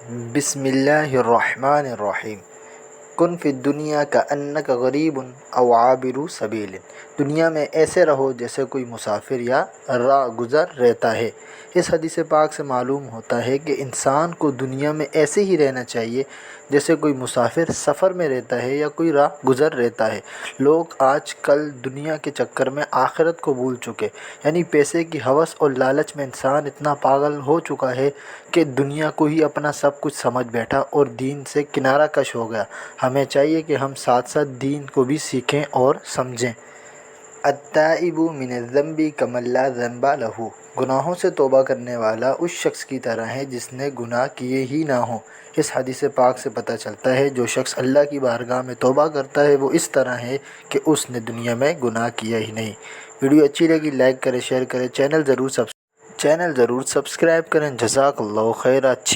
بسم اللہ الرحمن الرحیم۔ کن فی الدنیا کأنک غریب او عابر سبیل۔ دنیا میں ایسے رہو جیسے کوئی مسافر یا راہ گزر رہتا ہے۔ اس حدیث پاک سے معلوم ہوتا ہے کہ انسان کو دنیا میں ایسے ہی رہنا چاہیے جیسے کوئی مسافر سفر میں رہتا ہے یا کوئی راہ گزر رہتا ہے۔ لوگ آج کل دنیا کے چکر میں آخرت کو بھول چکے، یعنی پیسے کی ہوس اور لالچ میں انسان اتنا پاگل ہو چکا ہے کہ دنیا کو ہی اپنا سب کچھ سمجھ بیٹھا اور دین سے کنارہ کش ہو گیا۔ ہمیں چاہیے کہ ہم ساتھ ساتھ دین کو بھی سیکھیں اور سمجھیں۔ التائب من الذنب کمن لا ذنب لہ۔ گناہوں سے توبہ کرنے والا اس شخص کی طرح ہے جس نے گناہ کیے ہی نہ ہوں۔ اس حدیث پاک سے پتہ چلتا ہے جو شخص اللہ کی بارگاہ میں توبہ کرتا ہے وہ اس طرح ہے کہ اس نے دنیا میں گناہ کیا ہی نہیں۔ ویڈیو اچھی لگی لائک کریں، شیئر کریں، چینل ضرور سبسکرائب کریں۔ جزاک اللہ خیر۔ اچھی